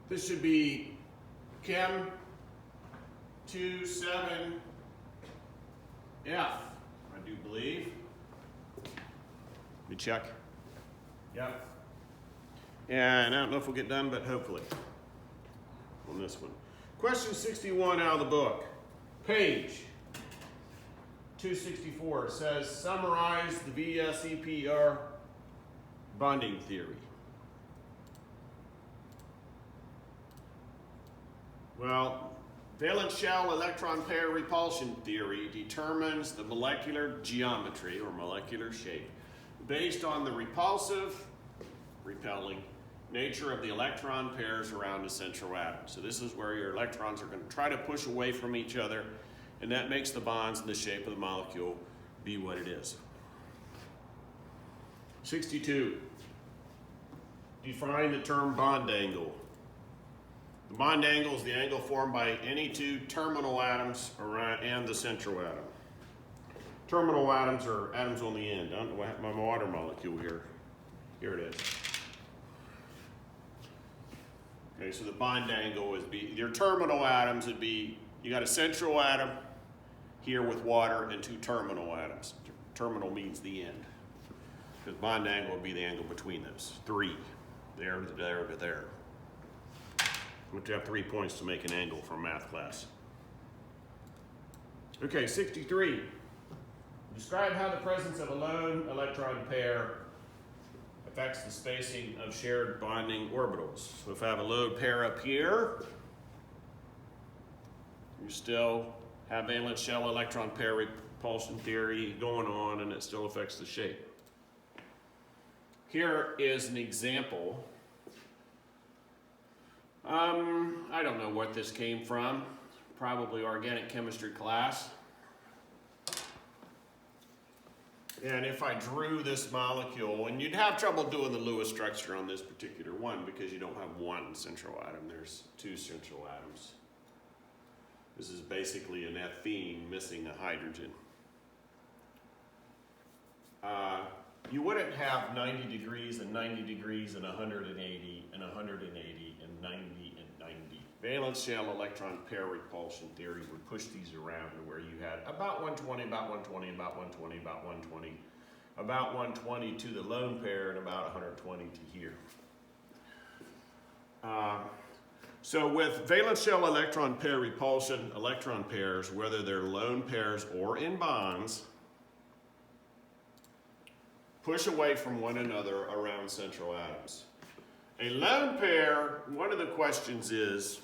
This should be Chem27F, I do believe. Let me check. Yep. And I don't know if we'll get done, but hopefully on this one. Question 61 out of the book. Page 264 says, summarize the VSEPR bonding theory. Well, valence shell electron pair repulsion theory determines the molecular geometry or molecular shape based on the repelling nature of the electron pairs around the central atom. So this is where your electrons are going to try to push away from each other, and that makes the bonds and the shape of the molecule be what it is. 62. Define the term bond angle. The bond angle is the angle formed by any two terminal atoms and the central atom. Terminal atoms are atoms on the end. I don't know what my water molecule here. Here it is. Okay, so the bond angle would be, your terminal atoms would be, you got a central atom here with water and two terminal atoms. Terminal means the end. Because bond angle would be the angle between those. Three. There to there to there. You have to have 3 points to make an angle from math class. Okay, 63. Describe how the presence of a lone electron pair affects the spacing of shared bonding orbitals. So if I have a lone pair up here, you still have valence shell electron pair repulsion theory going on, and it still affects the shape. Here is an example. I don't know what this came from. Probably organic chemistry class. And if I drew this molecule, and you'd have trouble doing the Lewis structure on this particular one because you don't have one central atom, there's two central atoms. This is basically an ethene missing a hydrogen. You wouldn't have 90 degrees and 90 degrees and 180 and 180 and 90 and 90. Valence shell electron pair repulsion theory would push these around to where you had about 120, about 120, about 120, about 120, about 120 to the lone pair and about 120 to here. So with valence shell electron pair repulsion, electron pairs, whether they're lone pairs or in bonds, push away from one another around central atoms. A lone pair, one of the questions is,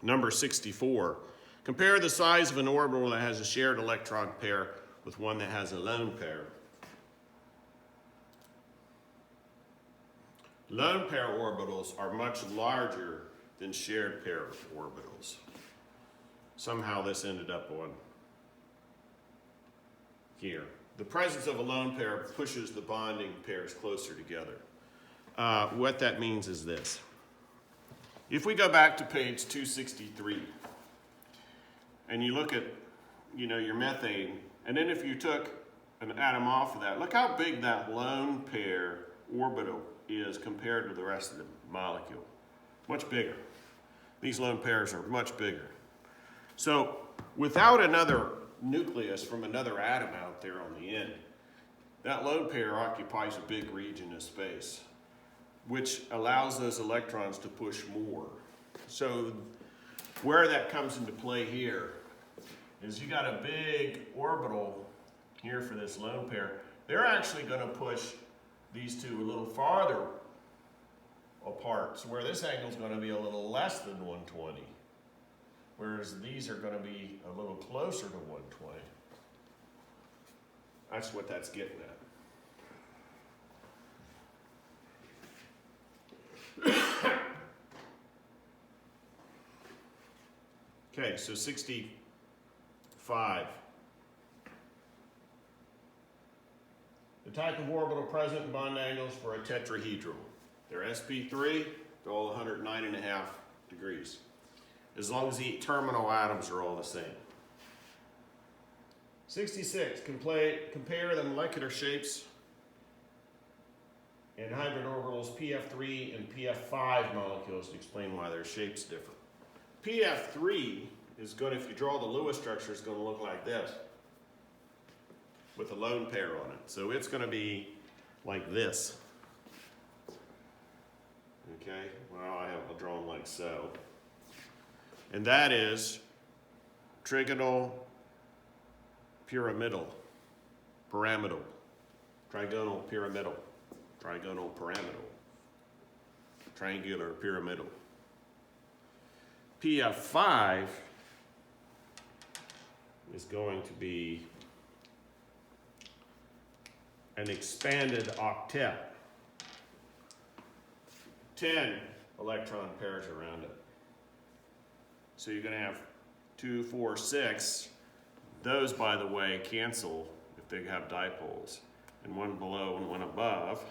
number 64, compare the size of an orbital that has a shared electron pair with one that has a lone pair. Lone pair orbitals are much larger than shared pair orbitals. Somehow this ended up on here. The presence of a lone pair pushes the bonding pairs closer together. What that means is this. If we go back to page 263 and you look at, your methane, and then if you took an atom off of that, look how big that lone pair orbital is compared to the rest of the molecule. Much bigger. These lone pairs are much bigger. So without another nucleus from another atom out there on the end, that lone pair occupies a big region of space, which allows those electrons to push more. So where that comes into play here is you got a big orbital here for this lone pair. They're actually going to push these two a little farther apart, so where this angle is going to be a little less than 120. Whereas these are going to be a little closer to 120. That's what that's getting at. Okay, so 65. The type of orbital present in bond angles for a tetrahedral. They're sp3, they're all 109.5 degrees. As long as the terminal atoms are all the same. 66, compare the molecular shapes and hybrid orbitals PF3 and PF5 molecules to explain why their shape's different. PF3 is going to, if you draw the Lewis structure, it's going to look like this with a lone pair on it. So it's going to be like this. Okay, well, I have it drawn like so. And that is trigonal pyramidal, trigonal pyramidal, triangular pyramidal. PF5 is going to be an expanded octet. 10 electron pairs around it. So you're going to have 2, 4, 6. Those, by the way, cancel if they have dipoles. And one below and one above,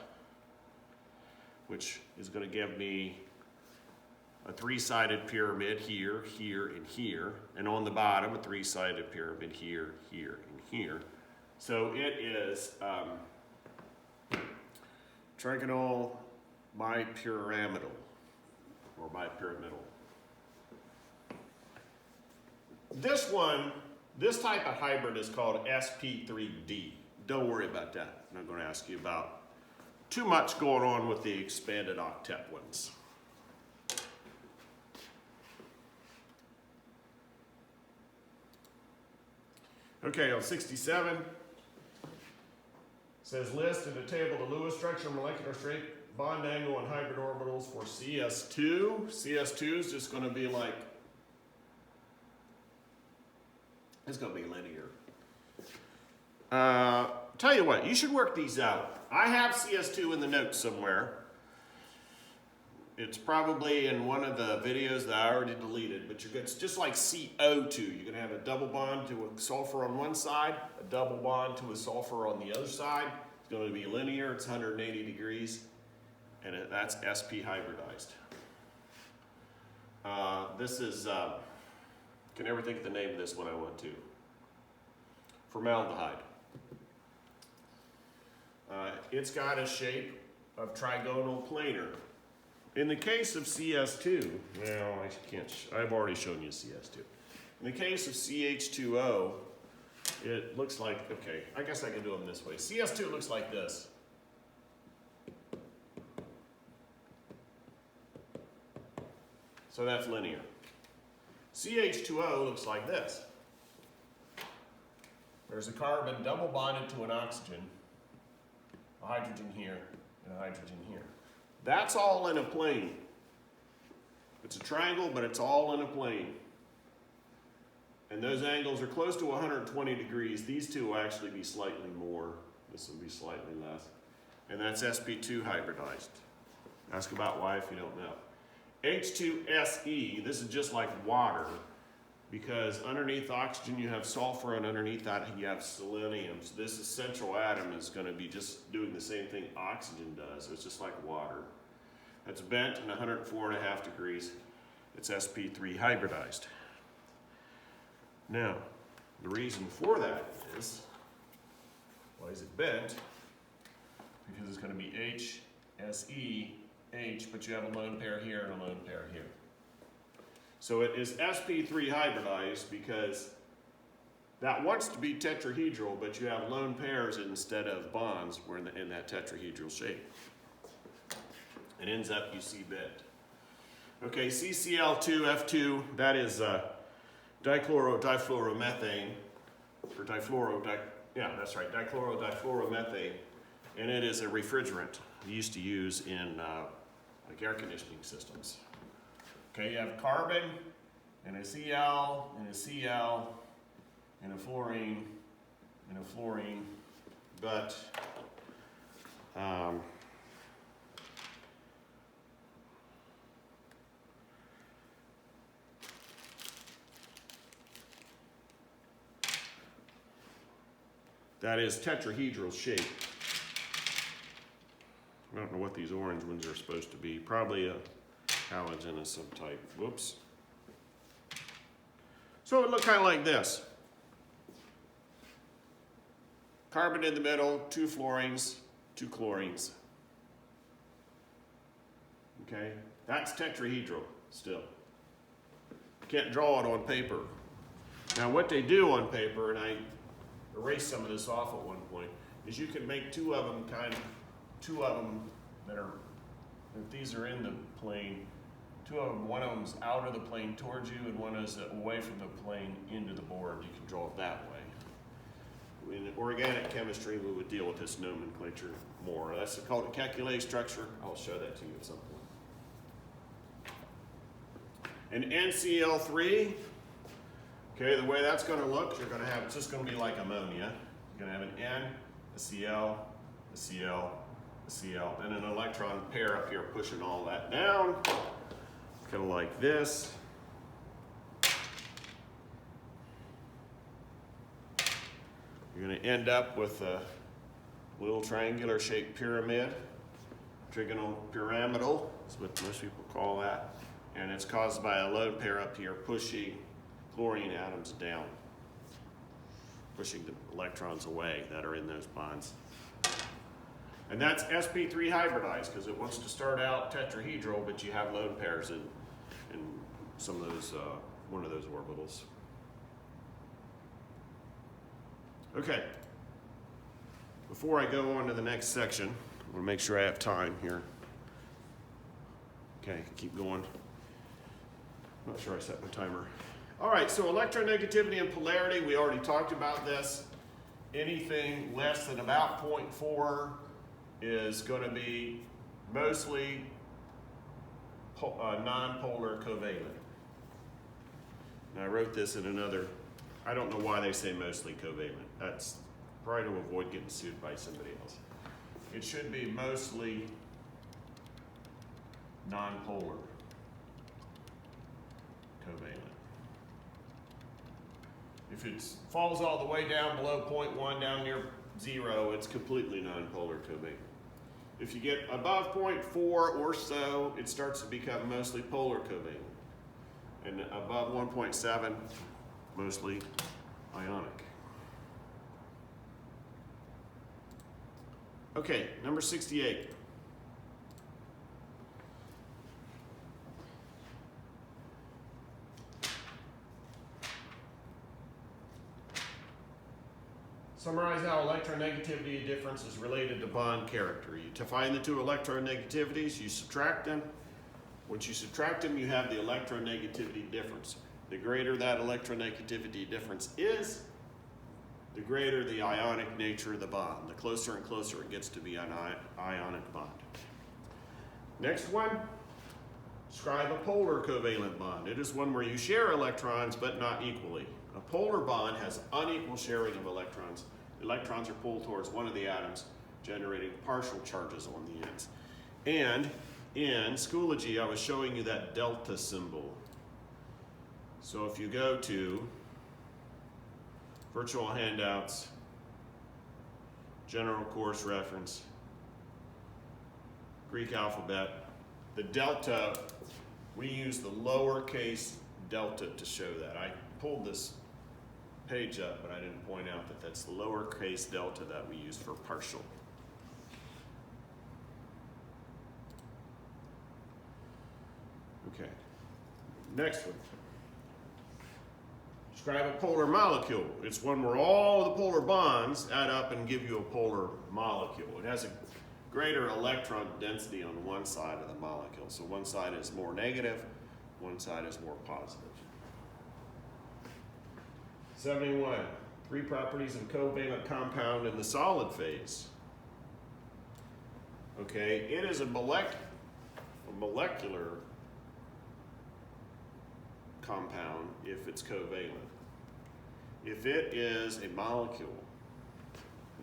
which is going to give me a 3-sided pyramid here, here, and here. And on the bottom, a 3-sided pyramid here, here, and here. So it is trigonal bipyramidal, or bipyramidal. This type of hybrid is called sp3d. Don't worry about that. I'm not going to ask you about too much going on with the expanded octet ones. Okay, on 67, says list in the table the Lewis structure, molecular shape, bond angle, and hybrid orbitals for CS2. CS2 is just going to be like, it's going to be linear. Tell you what, you should work these out. I have CS2 in the notes somewhere. It's probably in one of the videos that I already deleted, but it's just like CO2. You're going to have a double bond to a sulfur on one side, a double bond to a sulfur on the other side. It's going to be linear. It's 180 degrees, and that's sp hybridized. This is, can never think of the name of this when I want to. Formaldehyde. It's got a shape of trigonal planar. In the case of CS2, well, I've already shown you CS2. In the case of CH2O, it looks like, okay, I guess I can do them this way. CS2 looks like this. So that's linear. CH2O looks like this. There's a carbon double bonded to an oxygen, a hydrogen here, and a hydrogen here. That's all in a plane. It's a triangle, but it's all in a plane. And those angles are close to 120 degrees. These two will actually be slightly more. This will be slightly less. And that's sp2 hybridized. Ask about why if you don't know. H2SE, this is just like water, because underneath oxygen you have sulfur, and underneath that you have selenium. So this essential atom is going to be just doing the same thing oxygen does. So it's just like water. That's bent in 104.5 degrees. It's sp3 hybridized. Now, the reason for that is, why is it bent? Because it's going to be H, SE, H, but you have a lone pair here and a lone pair here. So it is sp3 hybridized because that wants to be tetrahedral, but you have lone pairs instead of bonds in that tetrahedral shape. It ends up, you see, bent. Okay, CCl2F2, that is dichloro-difluoromethane, or that's right, dichloro-difluoromethane, and it is a refrigerant you used to use in like air conditioning systems. Okay, you have carbon, and a Cl, and a Cl, and a fluorine, but that is tetrahedral shape. I don't know what these orange ones are supposed to be. Probably a halogen of some type. Whoops. So it would look kind of like this. Carbon in the middle, 2 fluorines, 2 chlorines. Okay, that's tetrahedral still. Can't draw it on paper. Now what they do on paper, and I erased some of this off at one point, is you can make two of them that are, if these are in the plane, two of them, one of them's out of the plane towards you and one is away from the plane into the board. You can draw it that way. In organic chemistry, we would deal with this nomenclature more. That's called a calculated structure. I'll show that to you at some point. An NCl3, okay, the way that's going to look, you're going to have, it's just going to be like ammonia. You're going to have an N, a Cl, a Cl, a Cl, and an electron pair up here pushing all that down, kind of like this. You're going to end up with a little triangular shaped pyramid, trigonal pyramidal is what most people call that, and it's caused by a lone pair up here pushing chlorine atoms down, pushing the electrons away that are in those bonds. And that's sp3 hybridized because it wants to start out tetrahedral, but you have lone pairs in some of those, one of those orbitals. Okay, before I go on to the next section, I want to make sure I have time here. Okay, keep going. Not sure I set my timer. All right, so electronegativity and polarity, we already talked about this. Anything less than about 0.4 is going to be mostly non-polar covalent. And I wrote this in another, I don't know why they say mostly covalent. That's probably to avoid getting sued by somebody else. It should be mostly non-polar covalent. If it falls all the way down below 0.1, down near 0, it's completely non-polar covalent. If you get above 0.4 or so, it starts to become mostly polar covalent. And above 1.7, mostly ionic. Okay, number 68. Summarize how electronegativity difference is related to bond character. To find the two electronegativities, you subtract them. Once you subtract them, you have the electronegativity difference. The greater that electronegativity difference is, the greater the ionic nature of the bond. The closer and closer it gets to be an ionic bond. Next one, describe a polar covalent bond. It is one where you share electrons but not equally. A polar bond has unequal sharing of electrons. The electrons are pulled towards one of the atoms, generating partial charges on the ends. And in Schoology, I was showing you that delta symbol. So if you go to virtual handouts, general course reference, Greek alphabet, the delta, we use the lowercase delta to show that. I pulled this page up, but I didn't point out that that's the lowercase delta that we use for partial. Okay, next one. Describe a polar molecule. It's one where all the polar bonds add up and give you a polar molecule. It has a greater electron density on one side of the molecule. So one side is more negative, one side is more positive. 71, 3 properties of covalent compound in the solid phase. Okay, it is a molecular compound if it's covalent. If it is a molecule,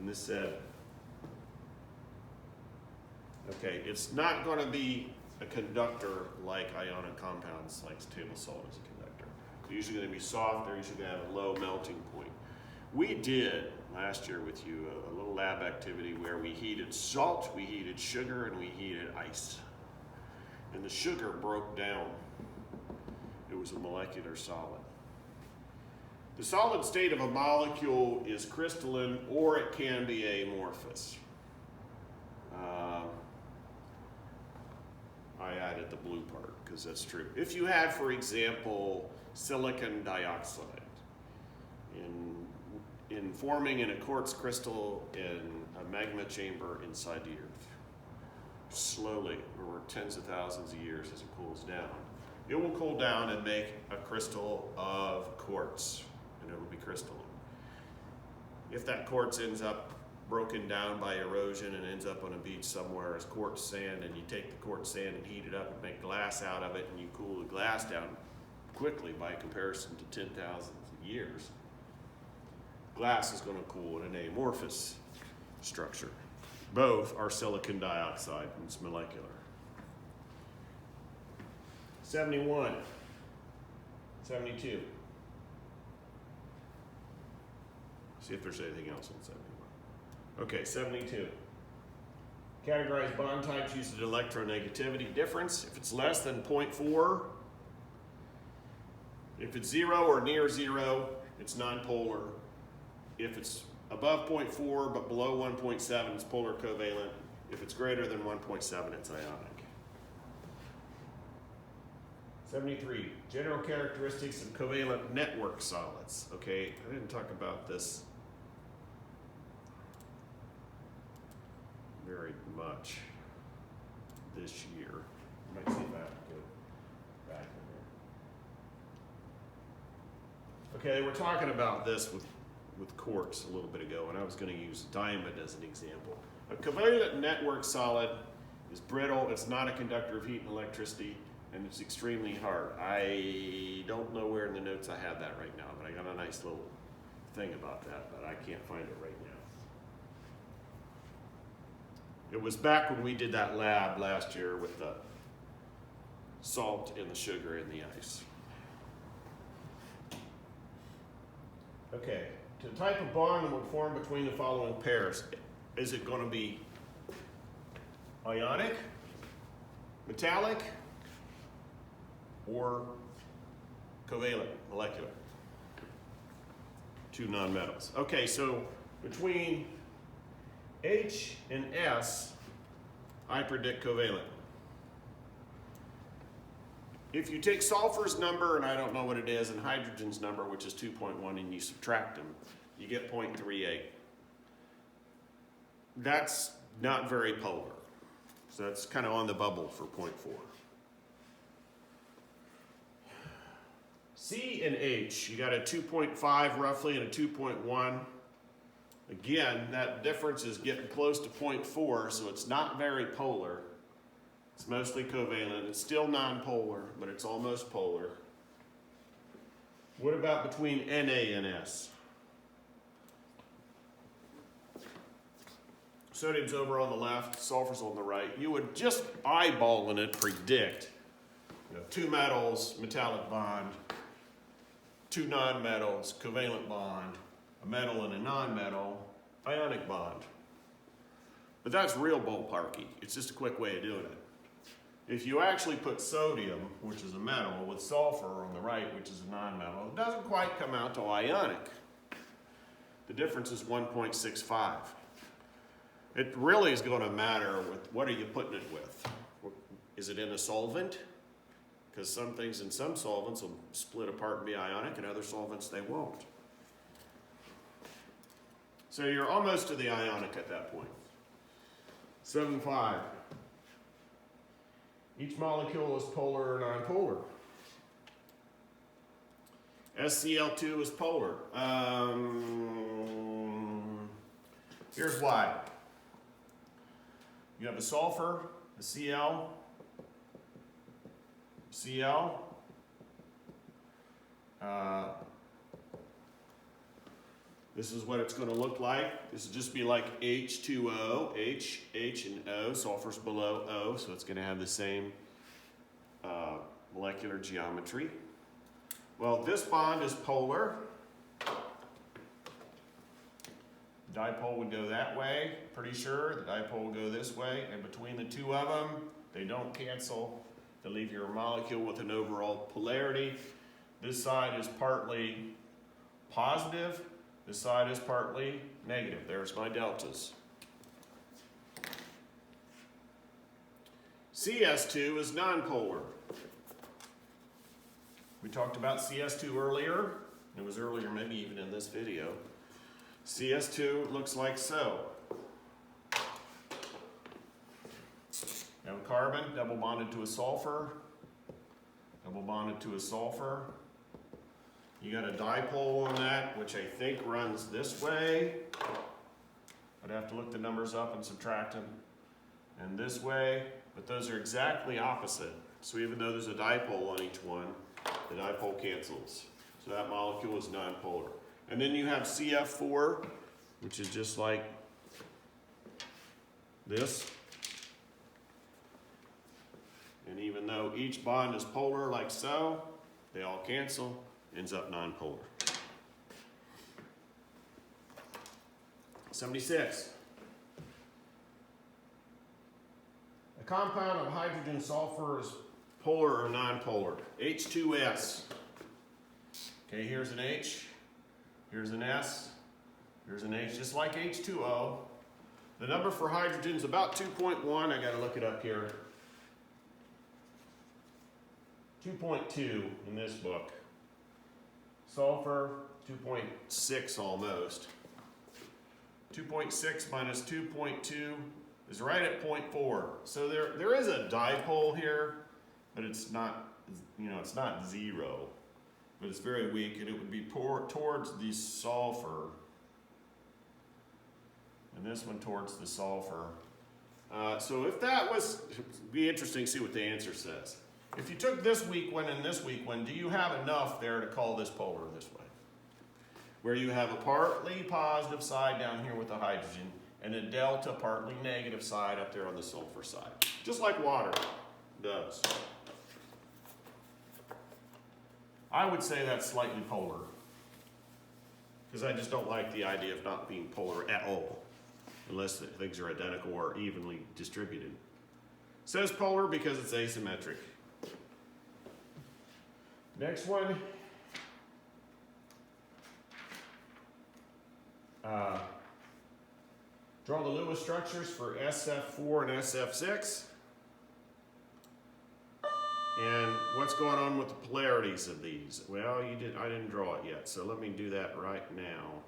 and this said, okay, it's not going to be a conductor like ionic compounds, like table salt is a conductor. They're usually going to be soft, they're usually going to have a low melting point. We did last year with you a little lab activity where we heated salt, we heated sugar, and we heated ice. And the sugar broke down. It was a molecular solid. The solid state of a molecule is crystalline or it can be amorphous. I added the blue part because that's true. If you had, for example, silicon dioxide in forming in a quartz crystal in a magma chamber inside the earth, slowly over tens of thousands of years as it cools down, it will cool down and make a crystal of quartz, and it will be crystalline. If that quartz ends up broken down by erosion and ends up on a beach somewhere as quartz sand, and you take the quartz sand and heat it up and make glass out of it, and you cool the glass down quickly by comparison to 10,000 years, glass is going to cool in an amorphous structure. Both are silicon dioxide, and it's molecular. 71, 72. See if there's anything else on 71. Okay, 72. Categorize bond types using electronegativity difference. If it's less than 0.4, if it's 0 or near 0, it's nonpolar. If it's above 0.4 but below 1.7, it's polar covalent. If it's greater than 1.7, it's ionic. 73. General characteristics of covalent network solids. Okay, I didn't talk about this very much this year. I might see if I have to go back in there. Okay, we're talking about this with quartz a little bit ago, and I was going to use diamond as an example. A covalent network solid is brittle, it's not a conductor of heat and electricity, and it's extremely hard. I don't know where in the notes I have that right now, but I got a nice little thing about that, but I can't find it right now. It was back when we did that lab last year with the salt and the sugar and the ice. Okay, to the type of bond that would form between the following pairs, is it going to be ionic, metallic, or covalent, molecular? Two nonmetals. Okay, so between H and S, I predict covalent. If you take sulfur's number, and I don't know what it is, and hydrogen's number, which is 2.1, and you subtract them, you get 0.38. That's not very polar. So that's kind of on the bubble for 0.4. C and H, you got a 2.5 roughly and a 2.1. Again, that difference is getting close to 0.4, so it's not very polar. It's mostly covalent. It's still nonpolar, but it's almost polar. What about between Na and S? Sodium's over on the left, sulfur's on the right. You would just eyeballing it predict, two metals, metallic bond, two nonmetals, covalent bond, a metal and a nonmetal, ionic bond. But that's real ballparky. It's just a quick way of doing it. If you actually put sodium, which is a metal, with sulfur on the right, which is a nonmetal, it doesn't quite come out to ionic. The difference is 1.65. It really is going to matter with what are you putting it with. Is it in a solvent? Because some things in some solvents will split apart and be ionic, and other solvents they won't. So you're almost to the ionic at that point. 7.5. Each molecule is polar or nonpolar. SCl2 is polar. Here's why. You have a sulfur, a Cl, Cl. This is what it's going to look like. This will just be like H2O, H, and O. Sulfur's below O, so it's going to have the same molecular geometry. Well, this bond is polar. The dipole would go that way, pretty sure. The dipole will go this way, and between the two of them, they don't cancel. They leave your molecule with an overall polarity. This side is partly positive. This side is partly negative. There's my deltas. CS2 is nonpolar. We talked about CS2 earlier. It was earlier, maybe even in this video. CS2 looks like so. Now carbon, double bonded to a sulfur, double bonded to a sulfur. You got a dipole on that, which I think runs this way. I'd have to look the numbers up and subtract them. And this way, but those are exactly opposite. So even though there's a dipole on each one, the dipole cancels. So that molecule is nonpolar. And then you have CF4, which is just like this. And even though each bond is polar like so, they all cancel, ends up nonpolar. 76. A compound of hydrogen sulfur is polar or nonpolar. H2S. Okay, here's an H, here's an S, here's an H, just like H2O. The number for hydrogen is about 2.1. I got to look it up here. 2.2 in this book. Sulfur, 2.6 almost. 2.6 minus 2.2 is right at 0.4. So there is a dipole here, but it's not, it's not zero, but it's very weak, and it would be towards the sulfur, and this one towards the sulfur. So if that was, it'd be interesting to see what the answer says. If you took this weak one and this weak one, do you have enough there to call this polar this way? Where you have a partly positive side down here with the hydrogen and a delta partly negative side up there on the sulfur side. Just like water does. I would say that's slightly polar, because I just don't like the idea of not being polar at all, unless the things are identical or evenly distributed. It says polar because it's asymmetric. Next one. Draw the Lewis structures for SF4 and SF6. And what's going on with the polarities of these? Well, I didn't draw it yet, so let me do that right now.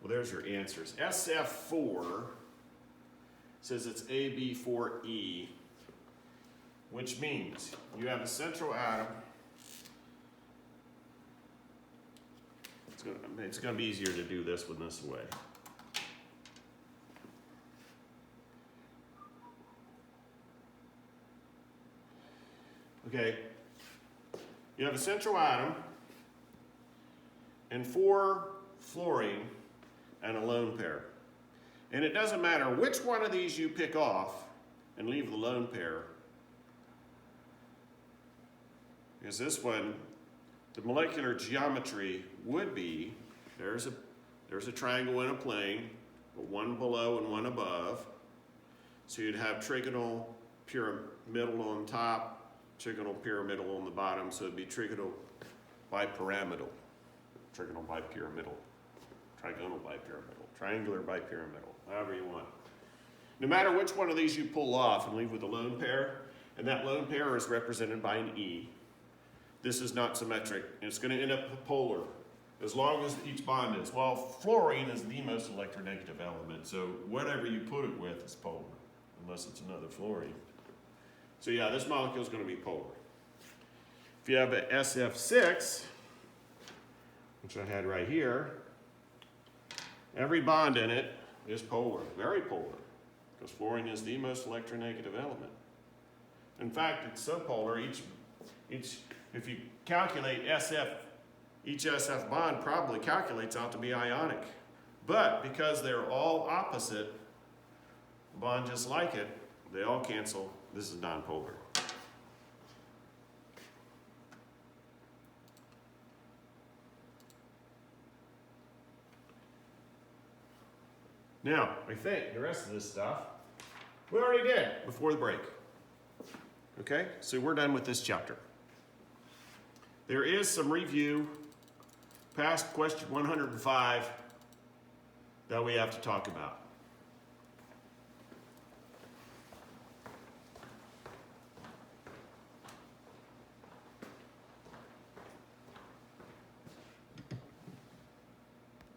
Well, there's your answers. SF4 says it's AB4E, which means you have a central atom. It's going to be easier to do this one this way. Okay, you have a central atom and 4 fluorine and a lone pair. And it doesn't matter which one of these you pick off and leave the lone pair, because this one, the molecular geometry would be, there's a triangle in a plane, but one below and one above. So you'd have trigonal pyramidal on top, trigonal pyramidal on the bottom, so it'd be trigonal bipyramidal, trigonal bipyramidal, trigonal bipyramidal, triangular bipyramidal, however you want. No matter which one of these you pull off and leave with a lone pair, and that lone pair is represented by an E. This is not symmetric, and it's going to end up polar as long as each bond is. Well, fluorine is the most electronegative element, so whatever you put it with is polar, unless it's another fluorine. So yeah, this molecule is going to be polar. If you have an SF6, which I had right here, every bond in it is polar, very polar, because fluorine is the most electronegative element. In fact, it's so polar, if you calculate each SF bond probably calculates out to be ionic. But because they're all opposite, a bond just like it, they all cancel. This is nonpolar. Now, I think the rest of this stuff we already did before the break. Okay, so we're done with this chapter. There is some review past question 105 that we have to talk about.